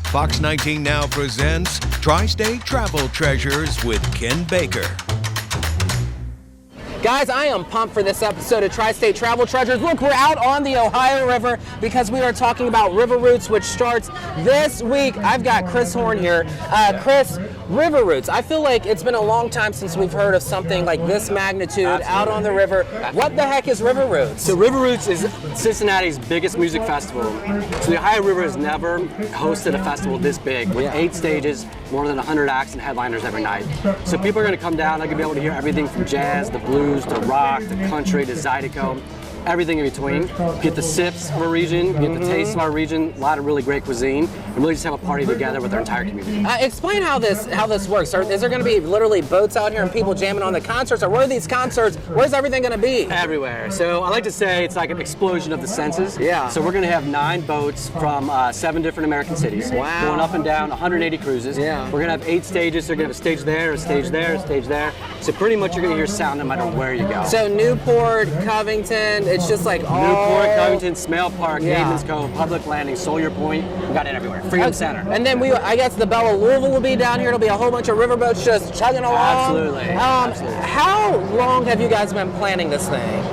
Fox 19 now presents Tri-State Travel Treasures with Ken Baker. Guys, I am pumped for this episode of Tri-State Travel Treasures. Look, we're out on the Ohio River because we are talking about river routes, which starts this week. I've got Chris Horn here. Chris, river routes. I feel like it's been a long time since we've heard of something like this magnitude out on the river. What the heck is river routes? So River Roots is Cincinnati's biggest music festival. So the Ohio River has never hosted a festival this big with 8 stages, more than 100 acts and headliners every night. So people are going to come down, they're going to be able to hear everything from jazz to blues to rock to country to zydeco, everything in between. Get the sips of a region, get the taste of our region, a lot of really great cuisine, and really just have a party together with our entire community. Explain how this works. Is there going to be literally boats out here and people jamming on the concerts, or where are these concerts? Where's everything going to be? Everywhere. So I like to say it's like an explosion of the senses. Yeah. So we're going to have 9 boats from 7 different American cities. Wow. Going up and down, 180 cruises. Yeah. We're going to have 8 stages. So we're going to have a stage there, a stage there, a stage there. So pretty much you're going to hear sound no matter where you go. So Newport, Covington, it's just like all... Newport, Covington, Smale Park, Yeah. Havens Cove, Public Landing, Sawyer Point. We got it everywhere. Freedom Center. And then I guess the Belle of Louisville will be down here. It'll be a whole bunch of riverboats just chugging along. Absolutely. Absolutely. How long have you guys been planning this thing?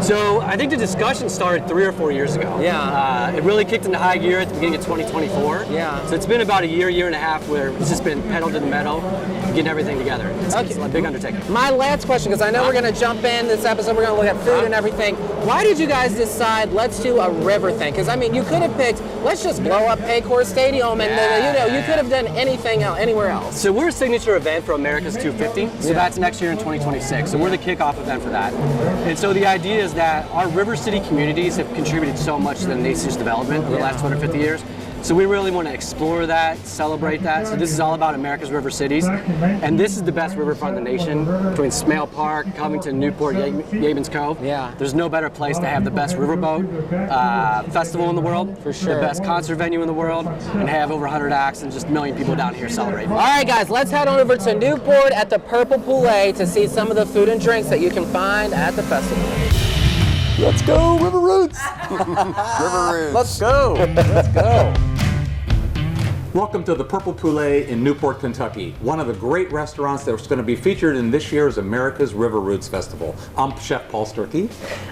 So I think the discussion started 3 or 4 years ago. Yeah. It really kicked into high gear at the beginning of 2024. Yeah. So it's been about a year and a half where it's just been pedal to the metal, getting everything together. It's a big undertaking. My last question, because I know we're going to jump in this episode, we're going to look at food and everything. Why did you guys decide, let's do a river thing? Because, I mean, you could have picked, let's just blow up Paycor Stadium, and you could have done anything else, anywhere else. So we're a signature event for America's 250. So that's next year in 2026. So we're the kickoff event for that. And so the idea is that our river city communities have contributed so much to the nation's development over the last 250 years. So we really want to explore that, celebrate that. So this is all about America's river cities. And this is the best riverfront in the nation, between Smale Park, Covington, Newport, Havens Cove. Yeah. There's no better place to have the best riverboat festival in the world, For sure. the best concert venue in the world, and have over 100 acts and just a million people down here celebrating. All right, guys, let's head on over to Newport at the Purple Poulet to see some of the food and drinks that you can find at the festival. Let's go, River Roots! River Roots. Let's go. Let's go. Welcome to the Purple Poulet in Newport, Kentucky, one of the great restaurants that's going to be featured in this year's America's River Roots Festival. I'm Chef Paul Sturkey.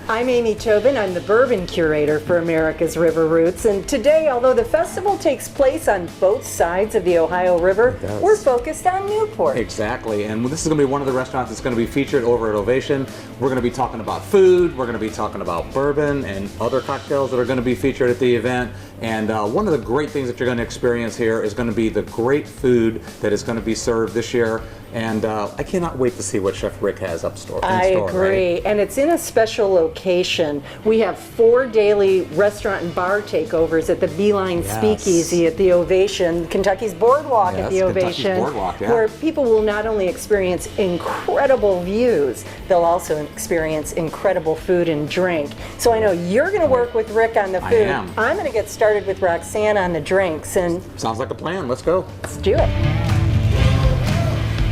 I'm Amy Tobin. I'm the bourbon curator for America's River Roots. And today, although the festival takes place on both sides of the Ohio River, we're focused on Newport. Exactly, and this is going to be one of the restaurants that's going to be featured over at Ovation. We're going to be talking about food, we're going to be talking about bourbon and other cocktails that are going to be featured at the event. And one of the great things that you're going to experience here is going to be the great food that is going to be served this year. And I cannot wait to see what Chef Rick has in store. I agree, right? and it's in a special location. We have 4 daily restaurant and bar takeovers at the Beeline Speakeasy at the Ovation, Kentucky's Boardwalk at the Ovation, where people will not only experience incredible views, they'll also experience incredible food and drink. So I know you're going to work with Rick on the food. I am. I'm going to get started with Roxanne on the drinks, and Sounds like a plan. Let's go. let's do it.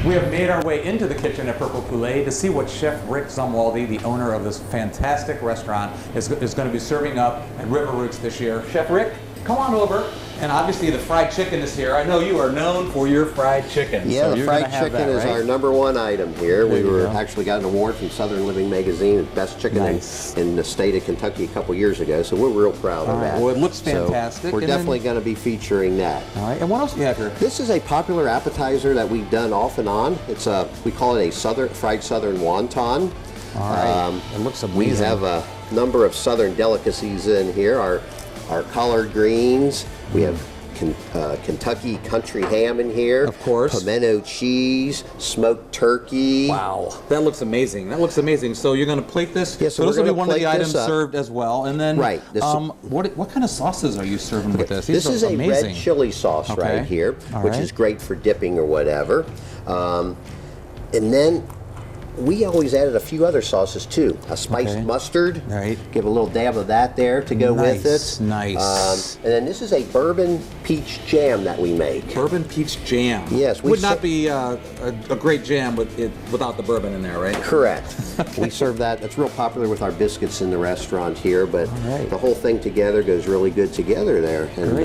We have made our way into the kitchen at Purple Poulet to see what Chef Rick Zumwalde, the owner of this fantastic restaurant, is going to be serving up at River Roots this year. Chef Rick, come on over. And obviously the fried chicken is here. I know you are known for your fried chicken. Yeah, so the fried chicken is our #1 item here. We actually got an award from Southern Living Magazine, best chicken in the state of Kentucky a couple years ago, so we're real proud of that. Well, it looks fantastic. So we're definitely going to be featuring that. All right, and what else do you have here? This is a popular appetizer that we've done off and on. It's we call it a fried southern wonton. All right, it looks amazing. We have a number of southern delicacies in here. Our collard greens. We have Kentucky country ham in here. Of course. Pimento cheese, smoked turkey. Wow, that looks amazing. That looks amazing. So you're going to plate this? Yes, so this will be one of the items served as well. And then, what kind of sauces are you serving with this? This is a red chili sauce right here, which is great for dipping or whatever. And then we always added a few other sauces too. A spiced mustard. Right. Give a little dab of that there to go with it. Nice. And then this is a bourbon peach jam that we make. Bourbon peach jam. Yes. Would not be a great jam without the bourbon in there, right? Correct. We serve that. That's real popular with our biscuits in the restaurant here, but the whole thing together goes really good together there. And,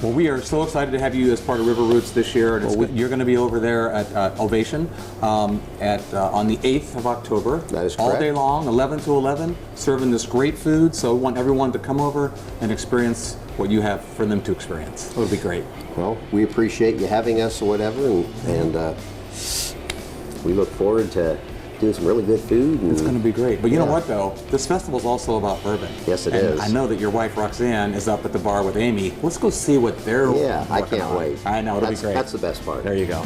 well, we are so excited to have you as part of River Roots this year, and you're going to be over there at Ovation on the 8th of October. That is correct. All day long, 11 to 11, serving this great food. So we want everyone to come over and experience what you have for them to experience. It would be great. Well, we appreciate you having us or whatever, and we look forward to doing some really good food. And, it's going to be great. But you know what, though? This festival is also about bourbon. Yes, it and is. I know that your wife, Roxanne, is up at the bar with Amy. Let's go see what they're Yeah, I working can't on. wait. I know, it'll be great. That's the best part. There you go.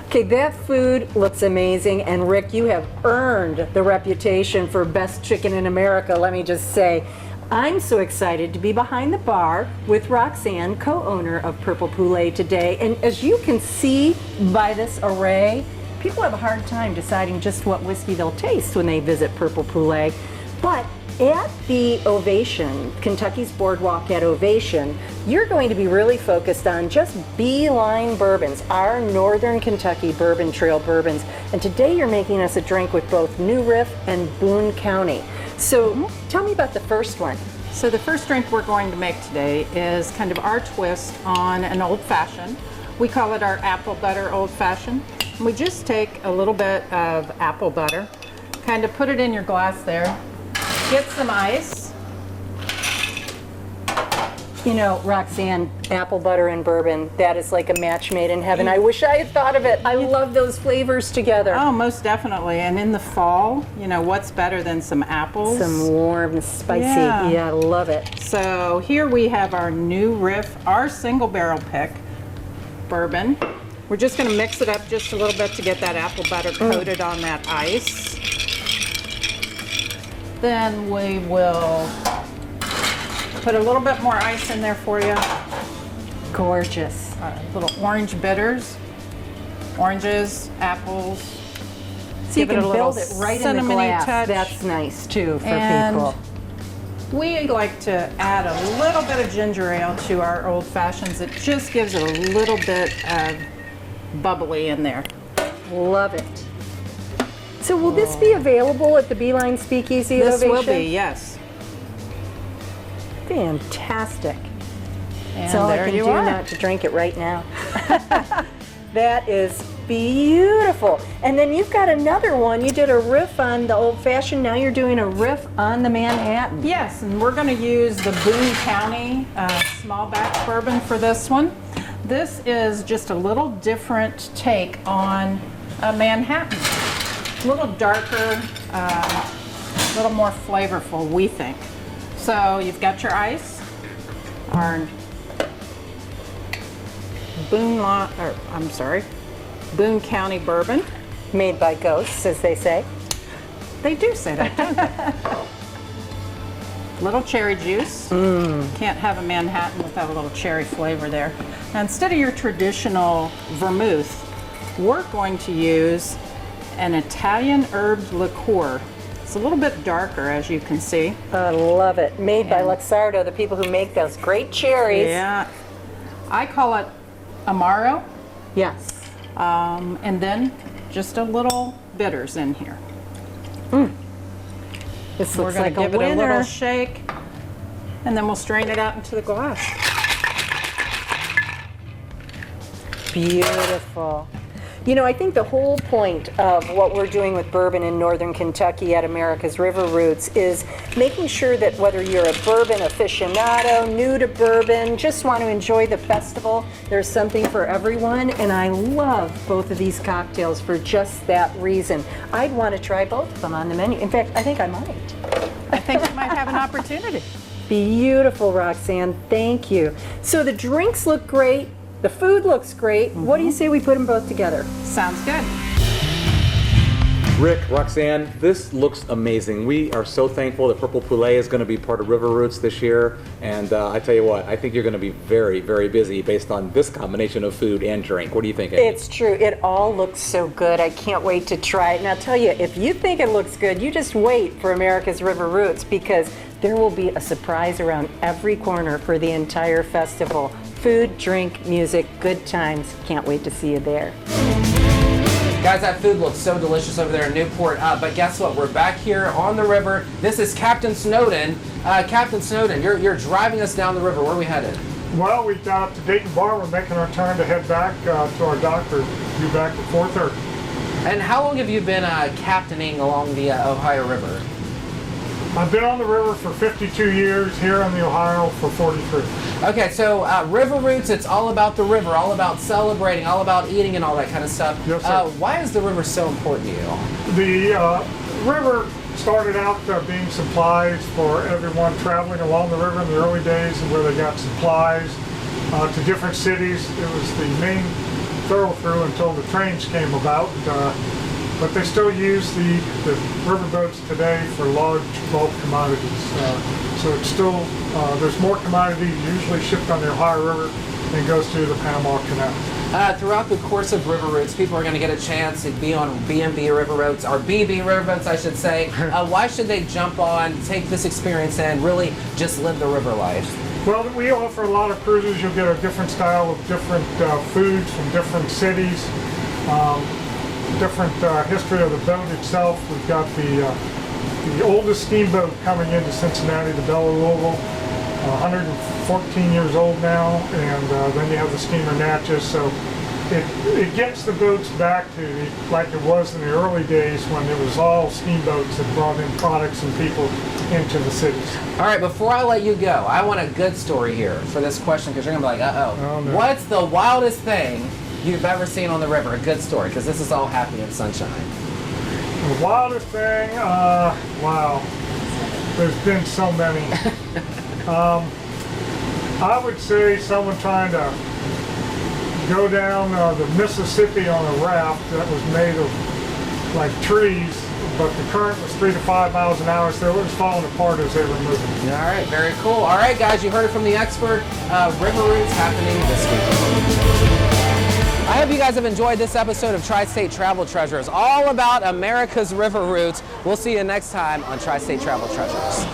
Okay, that food looks amazing, and Rick, you have earned the reputation for best chicken in America, let me just say. I'm so excited to be behind the bar with Roxanne, co-owner of Purple Poulet today, and as you can see by this array, people have a hard time deciding just what whiskey they'll taste when they visit Purple Poulet. But at the Ovation, Kentucky's Boardwalk at Ovation, you're going to be really focused on just beeline bourbons, our Northern Kentucky Bourbon Trail bourbons. And today you're making us a drink with both New Riff and Boone County. So tell me about the first one. So the first drink we're going to make today is kind of our twist on an old fashioned. We call it our apple butter old fashioned. We just take a little bit of apple butter, kind of put it in your glass there, get some ice. You know, Roxanne, apple butter and bourbon, that is like a match made in heaven. I wish I had thought of it. I love those flavors together. Oh, most definitely. And in the fall, you know, what's better than some apples? Some warm, spicy, yeah, I love it. So here we have our New Riff, our single barrel pick bourbon. We're just going to mix it up just a little bit to get that apple butter coated on that ice. Then we will put a little bit more ice in there for you. Gorgeous. Little orange bitters, oranges, apples. So you Give it can a little build it right in the cinnamony glass. touch. That's nice too for And people. we like to add a little bit of ginger ale to our old fashions. It just gives it a little bit of bubbly in there. Love it. So will this be available at the Beeline Speakeasy at This will Ovation? be, yes. Fantastic. And That's all I there can you do are. not to drink it right now. That is beautiful. And then you've got another one. You did a riff on the old fashioned. Now you're doing a riff on the Manhattan. Yes, and we're going to use the Boone County small batch bourbon for this one. This is just a little different take on a Manhattan. A little darker, a little more flavorful, we think. So you've got your ice, our Boone County bourbon. Made by ghosts, as they say. They do say that, don't they? Little cherry juice. Can't have a Manhattan without a little cherry flavor there. Now, instead of your traditional vermouth, we're going to use an Italian herbed liqueur. It's a little bit darker, as you can see. I love it. Made by Luxardo, the people who make those great cherries. Yeah. I call it Amaro, Yes. and then just a little bitters in here. This We're looks going like to give a it a little winner. shake, and then we'll strain it out into the glass. Beautiful. You know, I think the whole point of what we're doing with bourbon in Northern Kentucky at America's River Roots is making sure that whether you're a bourbon aficionado, new to bourbon, just want to enjoy the festival, there's something for everyone. And I love both of these cocktails for just that reason. I'd want to try both of them on the menu. In fact, I think I might. I think we might have an opportunity. Beautiful, Roxanne. Thank you. So the drinks look great. The food looks great. What do you say we put them both together? Sounds good. Rick, Roxanne, this looks amazing. We are so thankful that Purple Poulet is going to be part of River Roots this year. And I tell you what, I think you're going to be very, very busy based on this combination of food and drink. What do you think, Amy? It's true. It all looks so good. I can't wait to try it. And I'll tell you, if you think it looks good, you just wait for America's River Roots, because there will be a surprise around every corner for the entire festival. Food, drink, music, good times. Can't wait to see you there. Guys, that food looks so delicious over there in Newport. But guess what? We're back here on the river. This is Captain Snowden. Captain Snowden, you're driving us down the river. Where are we headed? Well, we got to Dayton Bar. We're making our turn to head back to our dock. We'll be back at 4:30. And how long have you been captaining along the Ohio River? I've been on the river for 52 years, here on the Ohio for 43. Okay, so River Roots, it's all about the river, all about celebrating, all about eating and all that kind of stuff. Yes, sir. Why is the river so important to you? The river started out being supplies for everyone traveling along the river in the early days, where they got supplies to different cities. It was the main thoroughfare until the trains came about. But they still use the riverboats today for large bulk commodities. So it's still, there's more commodities usually shipped on the Ohio River than goes through the Panama Canal. Throughout the course of River Roots, people are going to get a chance to be on B&B riverboats, or BB riverboats, I should say. Why should they jump on, take this experience, and really just live the river life? Well, we offer a lot of cruises. You'll get a different style of different foods from different cities. Different history of the boat itself. We've got the oldest steamboat coming into Cincinnati, the Bella Louisville, 114 years old now, and then you have the steamer Natchez. So it gets the boats back to like it was in the early days, when it was all steamboats that brought in products and people into the cities. All right, before I let you go, I want a good story here for this question, because you're going to be like, uh-oh. No. What's the wildest thing you've ever seen on the river? A good story, because this is all happy and sunshine. The wildest thing, wow, there's been so many. I would say someone trying to go down the Mississippi on a raft that was made of like trees, but the current was 3 to 5 miles an hour, so it was falling apart as they were moving. All right, very cool. All right, guys, you heard it from the expert. River Roots happening this week. I hope you guys have enjoyed this episode of Tri-State Travel Treasures, all about America's River Roots. We'll see you next time on Tri-State Travel Treasures.